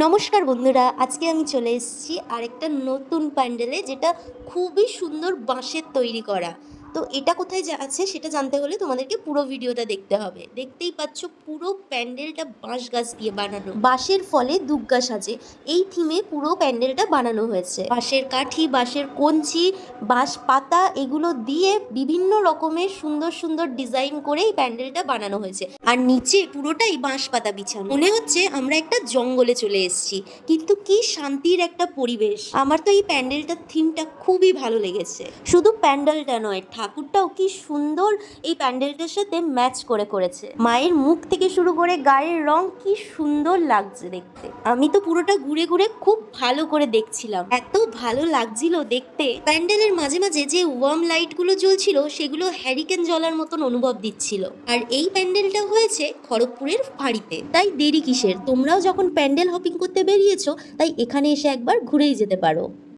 নমস্কার বন্ধুরা, আজকে আমি চলে এসেছি আরেকটা নতুন প্যান্ডেলে, যেটা খুবই সুন্দর বাঁশের তৈরি করা। তো এটা কোথায় আছে সেটা জানতে হলে তোমাদেরকে পুরো ভিডিওটা দেখতে হবে। দেখতেই পাচ্ছ পুরো প্যান্ডেলটা বাঁশ গাছ দিয়ে বানানো, বাঁশের ফলে দুগ্গা সাজে এই থিমে পুরো প্যান্ডেলটা বানানো হয়েছে। বাঁশের কাঠি, বাঁশের কঞ্চি, বাঁশ পাতা এগুলো দিয়ে বিভিন্ন রকমের সুন্দর সুন্দর ডিজাইন করে এই প্যান্ডেলটা বানানো হয়েছে। আর নিচে পুরোটাই বাঁশ পাতা বিছানো। মনে হচ্ছে আমরা একটা জঙ্গলে চলে এসেছি, কিন্তু কি শান্তির একটা পরিবেশ। আমার তো এই প্যান্ডেলটার থিমটা খুবই ভালো লেগেছে। শুধু প্যান্ডেলটা নয়, ঠাকুরটাও কি সুন্দর এই প্যান্ডেলটার সাথে ম্যাচ করে করেছে। মায়ের মুখ থেকে শুরু করে গায়ের রং কি সুন্দর লাগছে দেখতে। আমি তো পুরোটা ঘুরে ঘুরে খুব ভালো করে দেখছিলাম, এত ভালো লাগছিল দেখতে। প্যান্ডেলের মাঝে মাঝে যে ওয়ার্ম লাইট গুলো জ্বলছিল সেগুলো হ্যারিকেন জ্বলার মতন অনুভব দিচ্ছিল। আর এই প্যান্ডেলটা হয়েছে খড়গপুরের ফাঁড়িতে। তাই দেরি কিসের, তোমরাও যখন প্যান্ডেল হপিং করতে বেরিয়েছো তাই এখানে এসে একবার ঘুরেই যেতে পারো।